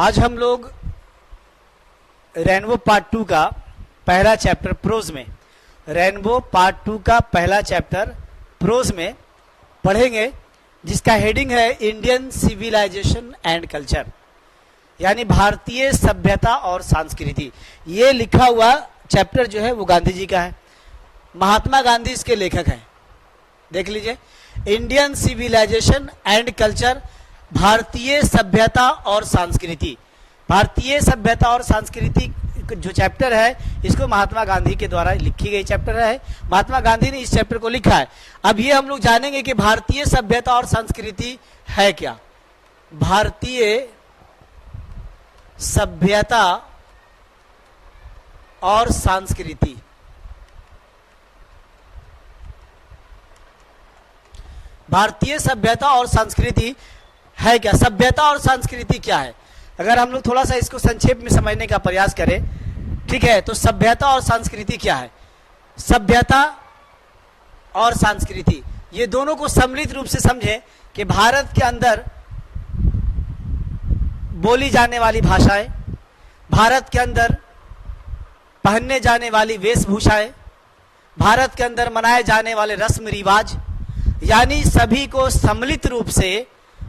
आज हम लोग रेनबो पार्ट 2 का पहला चैप्टर प्रोज में, रेनबो पार्ट 2 का पहला चैप्टर प्रोज में पढ़ेंगे, जिसका हेडिंग है इंडियन सिविलाइजेशन एंड कल्चर, यानी भारतीय सभ्यता और संस्कृति। ये लिखा हुआ चैप्टर जो है वो गांधी जी का है, महात्मा गांधी इसके लेखक हैं। देख लीजिए, इंडियन सिविलाइजेशन एंड कल्चर, भारतीय सभ्यता और संस्कृति। भारतीय सभ्यता और संस्कृति जो चैप्टर है, इसको महात्मा गांधी के द्वारा लिखी गई चैप्टर है। महात्मा गांधी ने इस चैप्टर को लिखा है। अब ये हम लोग जानेंगे कि भारतीय सभ्यता और संस्कृति है क्या। भारतीय सभ्यता और संस्कृति, भारतीय सभ्यता और संस्कृति है क्या। सभ्यता और संस्कृति क्या है, अगर हम लोग थोड़ा सा इसको संक्षेप में समझने का प्रयास करें, ठीक है, तो सभ्यता और संस्कृति क्या है। सभ्यता और संस्कृति ये दोनों को सम्मिलित रूप से समझें कि भारत के अंदर बोली जाने वाली भाषाएं, भारत के अंदर पहनने जाने वाली वेशभूषाएं, भारत के अंदर मनाए जाने वाले रस्म रिवाज, यानी सभी को सम्मिलित रूप से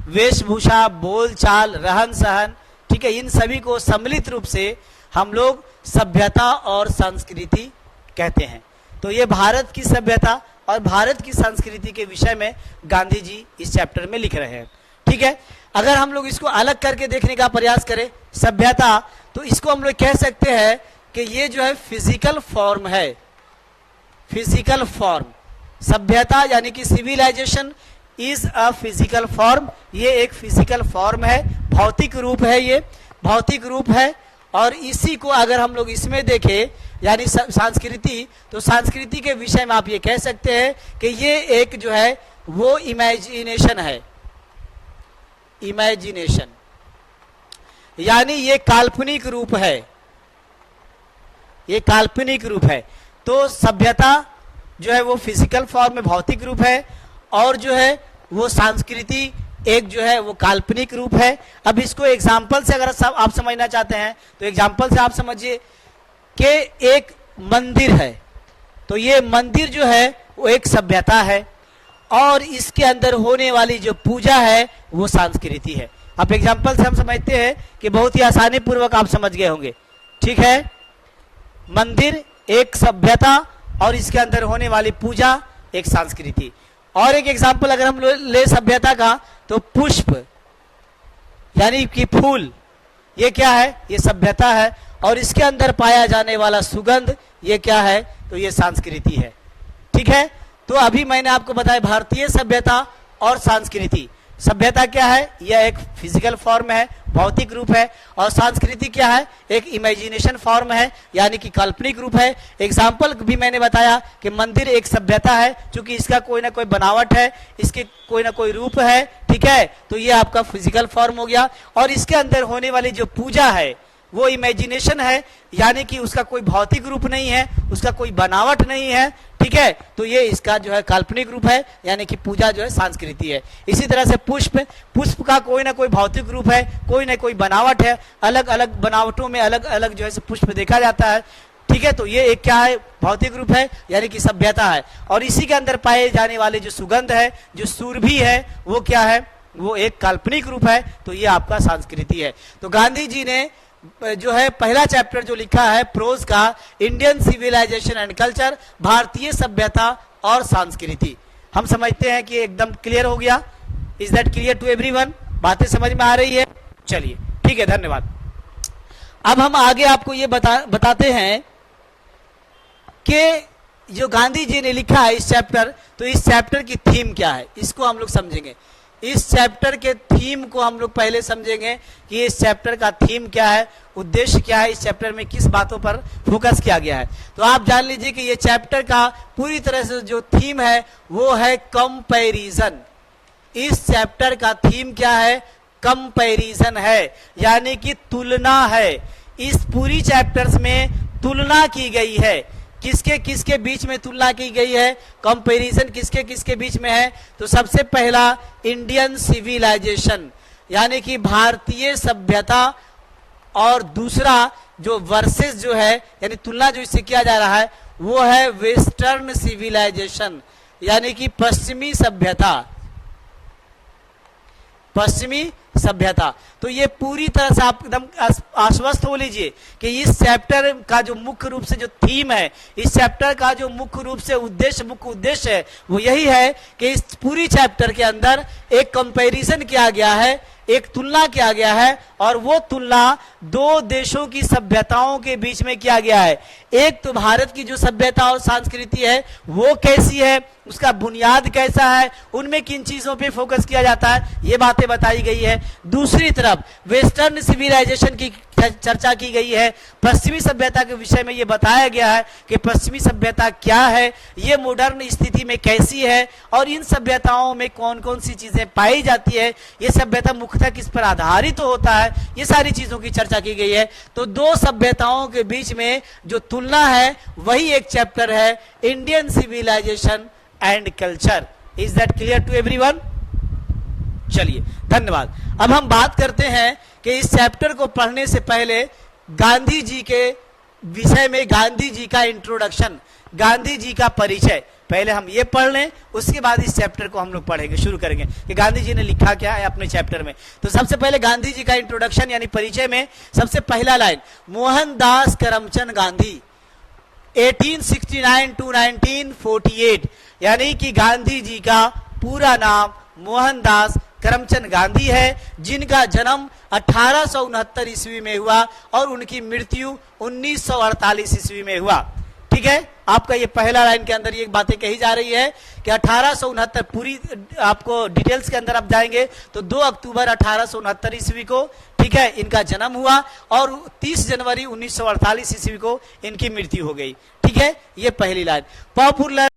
वेशभूषा, बोलचाल, रहन सहन, ठीक है, इन सभी को सम्मिलित रूप से हम लोग सभ्यता और संस्कृति कहते हैं। तो ये भारत की सभ्यता और भारत की संस्कृति के विषय में गांधी जी इस चैप्टर में लिख रहे हैं। ठीक है, अगर हम लोग इसको अलग करके देखने का प्रयास करें सभ्यता, तो इसको हम लोग कह सकते हैं कि ये जो है फिजिकल फॉर्म है, फिजिकल फॉर्म। सभ्यता यानी कि civilization is a physical form, ये एक फिजिकल फॉर्म है, भौतिक रूप है, ये भौतिक रूप है। और इसी को अगर हम लोग इसमें देखें यानी संस्कृति, तो संस्कृति के विषय में आप ये कह सकते हैं कि ये एक जो है वो इमेजिनेशन है, इमेजिनेशन, यानी ये काल्पनिक रूप है, ये काल्पनिक रूप है। तो सभ्यता जो है वो फिजिकल फॉर्म में भौतिक रूप है, और जो है वो संस्कृति एक जो है वो काल्पनिक रूप है। अब इसको एग्जाम्पल से अगर आप समझना चाहते हैं तो एग्जाम्पल से आप समझिए कि एक मंदिर है, तो ये मंदिर जो है वो एक सभ्यता है, और इसके अंदर होने वाली जो पूजा है वो संस्कृति है। अब एग्जाम्पल से हम समझते हैं कि बहुत ही आसानी पूर्वक आप समझ गए होंगे। ठीक है, मंदिर एक सभ्यता और इसके अंदर होने वाली पूजा एक संस्कृति। और एक एग्जाम्पल अगर हम ले सभ्यता का, तो पुष्प यानी कि फूल, ये क्या है, ये सभ्यता है, और इसके अंदर पाया जाने वाला सुगंध ये क्या है, तो ये संस्कृति है। ठीक है, तो अभी मैंने आपको बताया भारतीय सभ्यता और संस्कृति। सभ्यता क्या है, यह एक फिजिकल फॉर्म है, भौतिक रूप है, और संस्कृति क्या है, एक इमेजिनेशन फॉर्म है, यानी कि काल्पनिक रूप है। एग्जाम्पल भी मैंने बताया कि मंदिर एक सभ्यता है, क्योंकि इसका कोई ना कोई बनावट है, इसके कोई ना कोई रूप है। ठीक है, तो ये आपका फिजिकल फॉर्म हो गया। और इसके अंदर होने वाली जो पूजा है वो इमेजिनेशन है, यानी कि उसका कोई भौतिक रूप नहीं है, उसका कोई बनावट नहीं है। ठीक है, तो ये इसका जो है काल्पनिक रूप है, यानी कि पूजा जो है संस्कृति है। इसी तरह से पुष्प, पुष्प का कोई ना कोई भौतिक रूप है, कोई ना कोई बनावट है, अलग अलग बनावटों में अलग अलग जो है पुष्प देखा जाता है। ठीक है, तो ये एक क्या है, भौतिक रूप है, यानी कि सभ्यता है। और इसी के अंदर पाए जाने वाले जो सुगंध है, जो सुरभि है, वो क्या है, वो एक काल्पनिक रूप है। तो ये आपका संस्कृति है। तो गांधी जी ने जो है पहला चैप्टर जो लिखा है प्रोज का, इंडियन सिविलाइजेशन एंड कल्चर, भारतीय सभ्यता और संस्कृति, हम समझते हैं कि एकदम क्लियर हो गया। Is that clear to everyone? बातें समझ में आ रही है? चलिए ठीक है, धन्यवाद। अब हम आगे आपको ये बताते हैं कि जो गांधी जी ने लिखा है इस चैप्टर, तो इस चैप्टर की थीम क्या है, इसको हम लोग समझेंगे। इस चैप्टर के थीम को हम लोग पहले समझेंगे कि इस चैप्टर का थीम क्या है, उद्देश्य क्या है, इस चैप्टर में किस बातों पर फोकस किया गया है। तो आप जान लीजिए कि ये चैप्टर का पूरी तरह से जो थीम है वो है कंपैरिजन। इस चैप्टर का थीम क्या है, कंपैरिजन है, यानी कि तुलना है। इस पूरी चैप्टर्स में तुलना की गई है, किसके किसके बीच में तुलना की गई है, कंपैरिजन किसके किसके बीच में है। तो सबसे पहला इंडियन सिविलाइजेशन, यानी कि भारतीय सभ्यता और दूसरा जो वर्सेस जो है यानी तुलना जो इससे किया जा रहा है वो है वेस्टर्न सिविलाइजेशन, यानी कि पश्चिमी सभ्यता, पश्चिमी सभ्यता। तो ये पूरी तरह से आप एकदम आश्वस्त हो लीजिए कि इस चैप्टर का जो मुख्य रूप से जो थीम है, इस चैप्टर का जो मुख्य रूप से मुख्य उद्देश्य है वो यही है कि इस पूरी चैप्टर के अंदर एक कंपैरिजन किया गया है, एक तुलना किया गया है, और वो तुलना दो देशों की सभ्यताओं के बीच में किया गया है। एक तो भारत की जो सभ्यता और संस्कृति है वो कैसी है, उसका बुनियाद कैसा है, उनमें किन चीजों पे फोकस किया जाता है, ये बातें बताई गई है। दूसरी तरफ वेस्टर्न सिविलाइजेशन की चर्चा की गई है, पश्चिमी सभ्यता के विषय में ये बताया गया है कि पश्चिमी सभ्यता क्या है, ये मॉडर्न स्थिति में कैसी है, और इन सभ्यताओं में कौन कौन सी चीजें पाई जाती है, ये सभ्यता मुख्यतः किस पर आधारित होता है, ये सारी चीजों की चर्चा की गई है। तो दो सभ्यताओं के बीच में जो तुलना है वही एक चैप्टर है, Indian civilization and culture. Is that clear to everyone? चलिए, धन्यवाद। अब हम बात करते हैं कि इस चैप्टर को पढ़ने से पहले गांधी जी के विषय में, गांधी जी का इंट्रोडक्शन, गांधी जी का परिचय पहले हम ये पढ़ लें, उसके बाद इस चैप्टर को हम लोग पढ़ेंगे, शुरू करेंगे कि गांधी जी ने लिखा क्या है अपने चैप्टर में। तो सबसे पहले गांधी जी का इंट्रोडक्शन यानी परिचय में सबसे पहला लाइन, मोहनदास करमचंद गांधी 1869 टू 1948, यानी कि गांधी जी का पूरा नाम मोहनदास करमचंद गांधी है, जिनका जन्म 1869 ईस्वी में हुआ और उनकी मृत्यु 1948 ईस्वी में हुआ। ठीक है, आपका ये पहला लाइन के अंदर ये बातें कही जा रही है कि 1869, पूरी आपको डिटेल्स के अंदर आप जाएंगे तो 2 अक्टूबर 1869 ईस्वी को, ठीक है, इनका जन्म हुआ और 30 जनवरी 1948 ईस्वी को इनकी मृत्यु हो गई। ठीक है, ये पहली लाइन। पॉपुलर